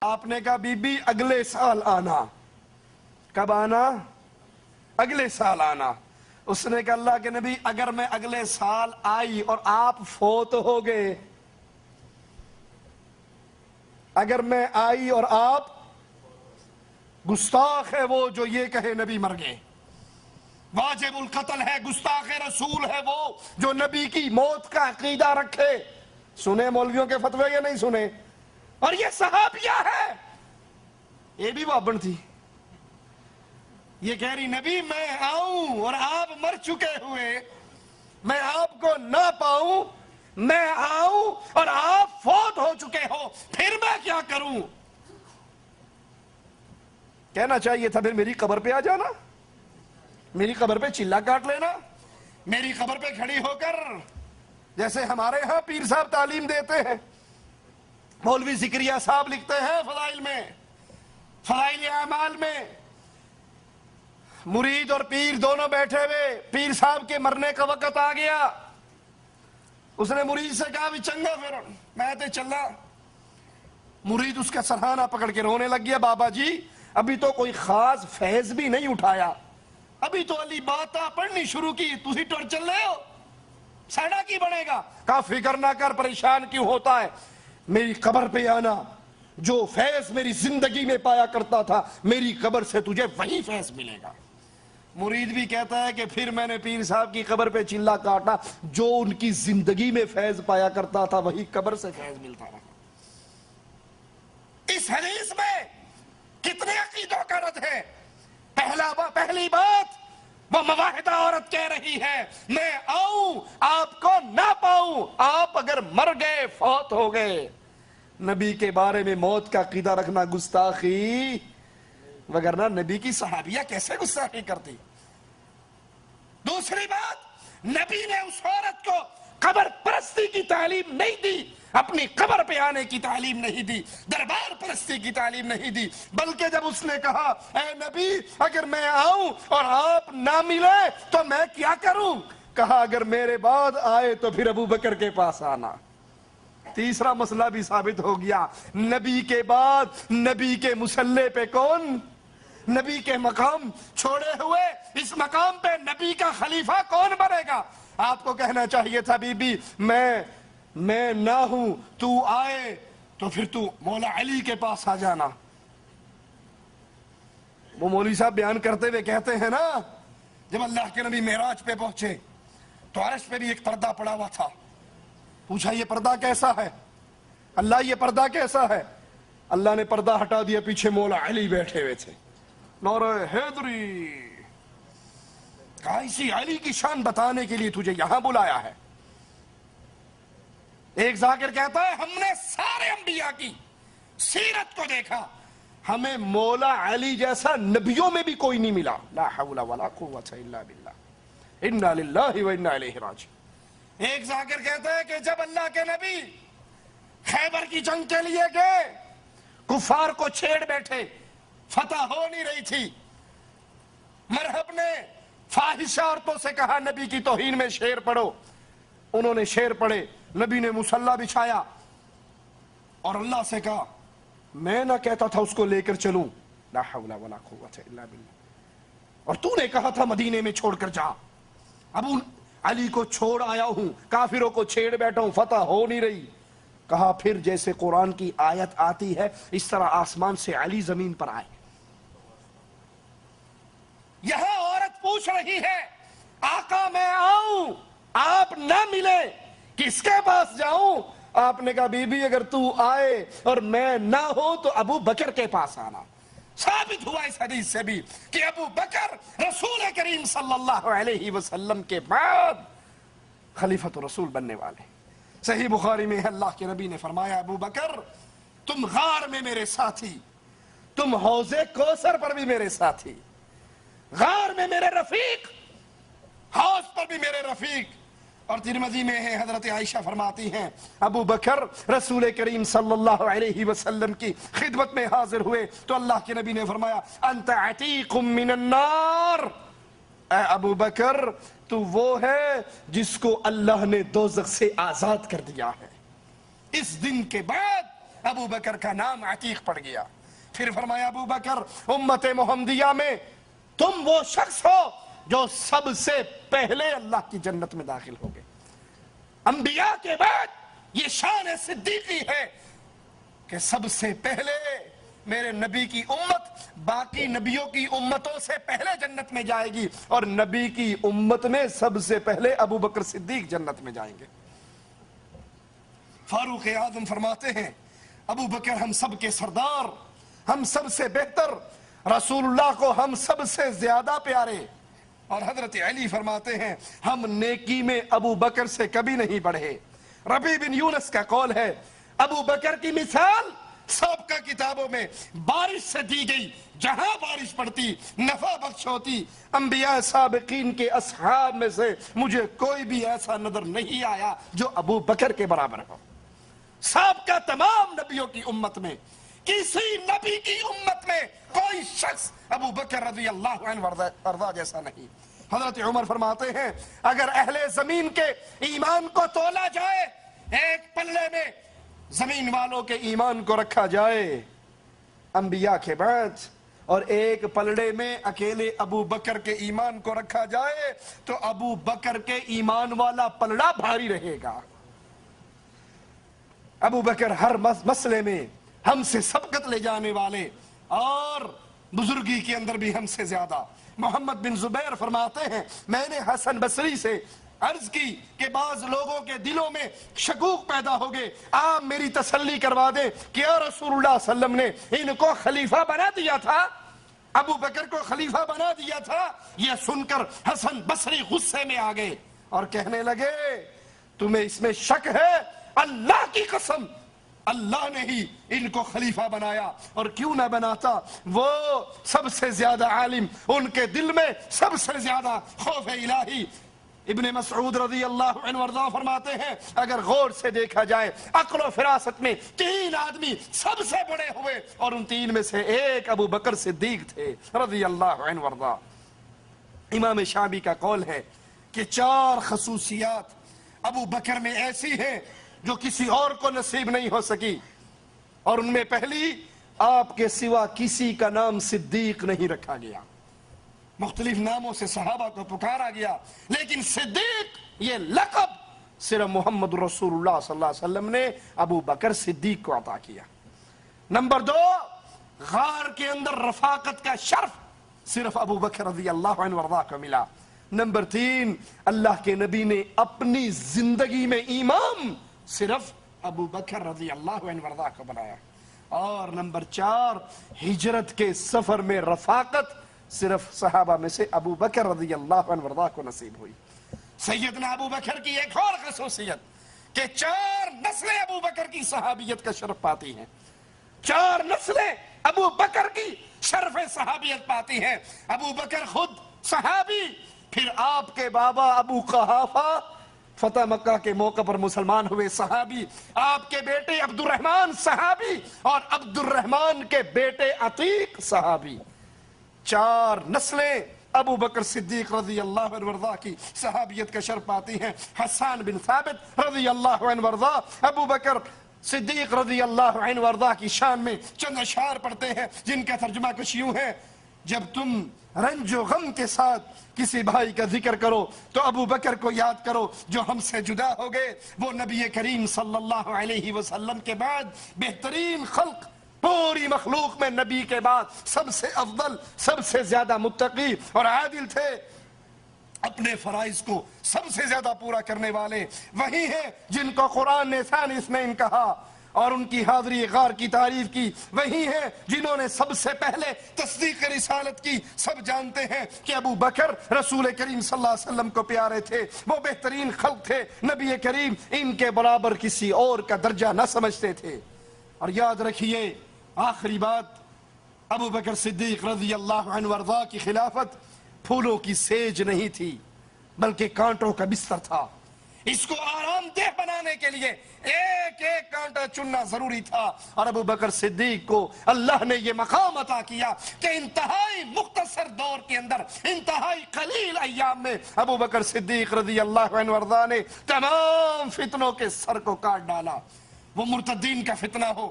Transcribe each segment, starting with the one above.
آپ نے کہا بی بی اگلے سال آنا. کب آنا؟ اگلے سال آنا. اس نے کہا اللہ کے نبی اگر میں اگلے سال آئی اور آپ فوت ہو گئے، اگر میں آئی اور آپ، گستاخ ہے وہ جو یہ کہے نبی مر گئے، واجب القتل ہے، گستاخ رسول ہے وہ جو نبی کی موت کا عقیدہ رکھے. سنے مولویوں کے فتوے یا نہیں سنے؟ اور یہ صحابیہ ہے، یہ بھی وابن تھی. یہ کہہ رہی نبی میں آؤں اور آپ مر چکے ہوئے، میں آپ کو نہ پاؤں، میں آؤں اور آپ فوت ہو چکے ہو، پھر میں کیا کروں؟ کہنا چاہیے تھا پھر میری قبر پہ آ جانا، میری قبر پہ چلا کاٹ لینا، میری قبر پہ کھڑی ہو کر جیسے ہمارے ہاں پیر صاحب تعلیم دیتے ہیں، مولوی زکریا صاحب لکھتے ہیں فضائل میں، فضائل اعمال میں، مرید اور پیر دونوں بیٹھے ہوئے، پیر صاحب کے مرنے کا وقت آ گیا. اس نے مرید سے کہا بھی چنگا پھر میں تے چلا. مرید اس کا سرہانہ پکڑ کے رونے لگ گیا، بابا جی ابھی تو کوئی خاص فیض بھی نہیں اٹھایا، ابھی تو علی باتاں پڑھنی شروع کی، تسی ٹر چل رہے ہو، سیڑا کی بنے گا. کہا فکر نہ کر، پریشان کیوں ہوتا ہے، میری قبر پہ آنا، جو فیض میری زندگی میں پایا کرتا تھا میری قبر سے تجھے وہی فیض ملے گا. مرید بھی کہتا ہے کہ پھر میں نے پیر صاحب کی قبر پہ چلا کاٹا، جو ان کی زندگی میں فیض پایا کرتا تھا وہی قبر سے فیض ملتا رہا. اس حدیث میں کتنے عقیدوں کا رد ہے. پہلی بات، وہ مواحدہ عورت کہہ رہی ہے میں آؤں آپ کو نہ پاؤں، آپ اگر مر گئے فوت ہو گئے. نبی کے بارے میں موت کا عقیدہ رکھنا گستاخی، وگرنہ نبی کی صحابیہ کیسے گستاخی کرتی. دوسری بات، نبی نے اس عورت کو قبر پرستی کی تعلیم نہیں دی، اپنی قبر پہ آنے کی تعلیم نہیں دی، دربار پرستی کی تعلیم نہیں دی، بلکہ جب اس نے کہا اے نبی اگر میں آؤں اور آپ نہ ملے تو میں کیا کروں، کہا اگر میرے بعد آئے تو پھر ابو بکر کے پاس آنا. تیسرا مسئلہ بھی ثابت ہو گیا، نبی کے بعد نبی کے مسلح پہ کون، نبی کے مقام چھوڑے ہوئے اس مقام پہ نبی کا خلیفہ کون بنے گا. آپ کو کہنا چاہیے تھا بی بی میں نہ ہوں، تو آئے تو پھر تو مولا علی کے پاس آ جانا. وہ مولوی صاحب بیان کرتے ہوئے کہتے ہیں نا، جب اللہ کے نبی معراج پہ پہنچے تو عرش پہ بھی ایک پردہ پڑا ہوا تھا. پوچھا یہ پردہ کیسا ہے؟ اللہ یہ پردہ کیسا ہے؟ اللہ نے پردہ ہٹا دیا، پیچھے مولا علی بیٹھے ہوئے تھے. نعرہ حیدری. کہا اسی علی کی شان بتانے کے لیے تجھے یہاں بلایا ہے. ایک ذاکر کہتا ہے ہم نے سارے انبیاء کی سیرت کو دیکھا، ہمیں مولا علی جیسا نبیوں میں بھی کوئی نہیں ملا. لا حول ولا قوت الا باللہ، انا للہ و انا الیہ راجعون. ایک ذاکر کہتا ہے کہ جب اللہ کے نبی خیبر کی جنگ کے لیے گئے، کفار کو چھیڑ بیٹھے، فتح ہو نہیں رہی تھی، مرحب نے فاحشہ عورتوں سے کہا نبی کی توہین میں شعر پڑھو، انہوں نے شعر پڑھے، نبی نے مصلی بچھایا اور اللہ سے کہا میں نہ کہتا تھا اس کو لے کر چلوں، لا حول ولا قوت الا باللہ، اور تو نے کہا تھا مدینے میں چھوڑ کر جا. ابو علی کو چھوڑ آیا ہوں، کافروں کو چھیڑ بیٹھا ہوں، فتح ہو نہیں رہی. کہا پھر جیسے قرآن کی آیت آتی ہے اس طرح آسمان سے علی زمین پر آئے. یہاں عورت پوچھ رہی ہے آقا میں آؤں آپ نہ ملے کس کے پاس جاؤں. آپ نے کہا بی بی اگر تو آئے اور میں نہ ہو تو ابو بکر کے پاس آنا. ثابت ہوا اس حدیث سے بھی کہ ابو بکر رسول کریم صلی اللہ علیہ وسلم کے بعد خلیفۃ رسول بننے والے. صحیح بخاری میں ہے اللہ کے نبی نے فرمایا ابو بکر تم غار میں میرے ساتھی، تم حوض کوثر پر بھی میرے ساتھی، غار میں میرے رفیق، حوض پر بھی میرے رفیق. اور ترمذی میں ہے حضرت عائشہ فرماتی ہیں ابو بکر رسول کریم صلی اللہ علیہ وسلم کی خدمت میں حاضر ہوئے تو اللہ کے نبی نے فرمایا انت عتیق من النار، اے ابو بکر تو وہ ہے جس کو اللہ نے دوزخ سے آزاد کر دیا ہے. اس دن کے بعد ابو بکر کا نام عتیق پڑ گیا. پھر فرمایا ابو بکر امت محمدیہ میں تم وہ شخص ہو جو سب سے پہلے اللہ کی جنت میں داخل ہوگے. انبیاء کے بعد یہ شان صدیقی ہے کہ سب سے پہلے میرے نبی کی امت باقی نبیوں کی امتوں سے پہلے جنت میں جائے گی, اور نبی کی امت میں سب سے پہلے ابو بکر صدیق جنت میں جائیں گے. فاروق اعظم فرماتے ہیں ابو بکر ہم سب کے سردار, ہم سب سے بہتر, رسول اللہ کو ہم سب سے زیادہ پیارے. اور حضرت علی فرماتے ہیں ہم نیکی میں ابو بکر سے کبھی نہیں بڑھے. ربیع بن یونس کا قول ہے ابو بکر کی مثال سابقہ کتابوں میں بارش سے دی گئی, جہاں بارش پڑتی نفع بخش ہوتی. انبیاء سابقین کے اصحاب میں سے مجھے کوئی بھی ایسا نظر نہیں آیا جو ابو بکر کے برابر ہو. سابقہ تمام نبیوں کی امت میں کسی نبی کی امت میں کوئی شخص ابو بکر رضی اللہ عنہ وارضا جیسا نہیں. حضرت عمر فرماتے ہیں اگر اہل زمین کے ایمان کو تولا جائے, ایک پلے میں زمین والوں کے ایمان کو رکھا جائے انبیاء کے بعد, اور ایک پلڑے میں اکیلے ابو بکر کے ایمان کو رکھا جائے تو ابو بکر کے ایمان والا پلڑا بھاری رہے گا. ابو بکر ہر مسئلے میں ہم سے سبقت لے جانے والے اور بزرگی کے اندر بھی ہم سے زیادہ. محمد بن زبیر فرماتے ہیں میں نے حسن بصری سے عرض کی کہ بعض لوگوں کے دلوں میں شکوک پیدا ہو گئے, آپ میری تسلی کروا دیں کہ رسول اللہ صلی اللہ علیہ وسلم نے ان کو خلیفہ بنا دیا تھا, ابو بکر کو خلیفہ بنا دیا تھا. یہ سن کر حسن بصری غصے میں آ گئے اور کہنے لگے تمہیں اس میں شک ہے؟ اللہ کی قسم اللہ نے ہی ان کو خلیفہ بنایا, اور کیوں نہ بناتا, وہ سب سے زیادہ عالم, ان کے دل میں سب سے زیادہ خوف الہی. ابن مسعود رضی اللہ عنہ وارضاہ فرماتے ہیں اگر غور سے دیکھا جائے عقل و فراست میں 3 آدمی سب سے بڑے ہوئے, اور ان 3 میں سے ایک ابو بکر صدیق تھے رضی اللہ عنہ وارضاہ. امام شعبی کا قول ہے کہ 4 خصوصیات ابو بکر میں ایسی ہیں جو کسی اور کو نصیب نہیں ہو سکی, اور ان میں پہلی آپ کے سوا کسی کا نام صدیق نہیں رکھا گیا. مختلف ناموں سے صحابہ کو پکارا گیا لیکن صدیق یہ لقب صرف محمد رسول اللہ صلی اللہ علیہ وسلم نے ابو بکر صدیق کو عطا کیا. نمبر 2 غار کے اندر رفاقت کا شرف صرف ابو بکر رضی اللہ عنہ وارضاہ کو ملا. نمبر 3 اللہ کے نبی نے اپنی زندگی میں امام صرف ابو بکر رضی اللہ عنہ وارضاہ کو بنایا. اور نمبر 4 ہجرت کے سفر میں رفاقت صرف صحابہ میں سے ابو بکر رضی اللہ عنہ وارضاہ کو نصیب ہوئی. سیدنا ابو بکر کی ایک اور خصوصیت کہ 4 نسلیں ابو بکر کی صحابیت کا شرف پاتی ہیں. 4 نسلیں ابو بکر کی شرف صحابیت پاتی ہیں. ابو بکر خود صحابی, پھر آپ کے بابا ابو قحافہ فتح مکہ کے موقع پر مسلمان ہوئے صحابی, آپ کے بیٹے عبد الرحمن صحابی, اور عبد الرحمن کے بیٹے عتیق صحابی. 4 نسلیں ابو بکر صدیق رضی اللہ عنہ وارضاہ کی صحابیت کا شرف پاتی ہیں. حسان بن ثابت رضی اللہ عنہ وارضاہ ابو بکر صدیق رضی اللہ عنہ وارضاہ کی شان میں چند اشعار پڑھتے ہیں جن کا ترجمہ کچھ یوں ہے جب تم رنج و غم کے ساتھ کسی بھائی کا ذکر کرو تو ابو بکر کو یاد کرو جو ہم سے جدا ہو گئے. وہ نبی کریم صلی اللہ علیہ وسلم کے بعد بہترین خلق, پوری مخلوق میں نبی کے بعد سب سے افضل, سب سے زیادہ متقی اور عادل تھے. اپنے فرائض کو سب سے زیادہ پورا کرنے والے وہی ہیں جن کو قرآن نے ثانی اثنین کہا, اور ان کی حاضری غار کی تعریف کی. وہی ہیں جنہوں نے سب سے پہلے تصدیق رسالت کی. سب جانتے ہیں کہ ابو بکر رسول کریم صلی اللہ علیہ وسلم کو پیارے تھے, وہ بہترین خلق تھے. نبی کریم ان کے برابر کسی اور کا درجہ نہ سمجھتے تھے. اور یاد رکھیے آخری بات, ابو بکر صدیق رضی اللہ عنہ وارضاہ کی خلافت پھولوں کی سیج نہیں تھی بلکہ کانٹوں کا بستر تھا. اس کو آرام دہ بنانے کے لیے ایک ایک کانٹا چننا ضروری تھا, اور ابو بکر صدیق کو اللہ نے یہ مقام عطا کیا کہ انتہائی مختصر دور کے اندر, انتہائی قلیل ایام میں ابو بکر صدیق رضی اللہ عنہ وارضاہ نے تمام فتنوں کے سر کو کاٹ ڈالا. وہ مرتدین کا فتنہ ہو,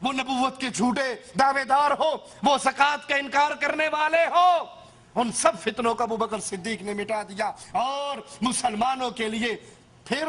وہ نبوت کے جھوٹے دعوے دار ہو، وہ زکوٰۃ کا انکار کرنے والے ہو، ان سب فتنوں کا ابوبکر صدیق نے مٹا دیا، اور مسلمانوں کے لیے پھر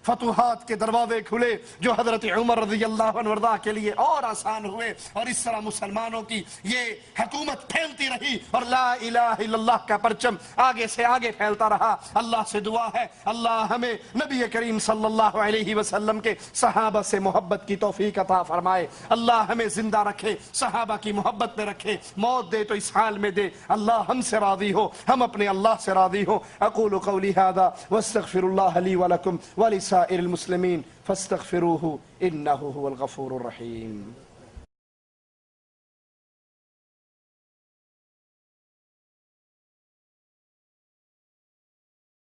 فتوحات کے دروازے کھلے جو حضرت عمر رضی اللہ عنہ وارضاہ کے لیے اور آسان ہوئے، اور اس طرح مسلمانوں کی یہ حکومت پھیلتی رہی اور لا الہ الا اللہ کا پرچم آگے سے آگے پھیلتا رہا۔ اللہ سے دعا ہے اللہ ہمیں نبی کریم صلی اللہ علیہ وسلم کے صحابہ سے محبت کی توفیق عطا فرمائے، اللہ ہمیں زندہ رکھے، صحابہ کی محبت میں رکھے، موت دے تو اس حال میں دے، اللہ ہم سے راضی ہو، ہم اپنے اللہ سے راضی ہو۔ اقول قولی ھذا واستغفر اللہ لی ولکم ولسائر المسلمین فاستغفروہ انہ هو الغفور الرحیم۔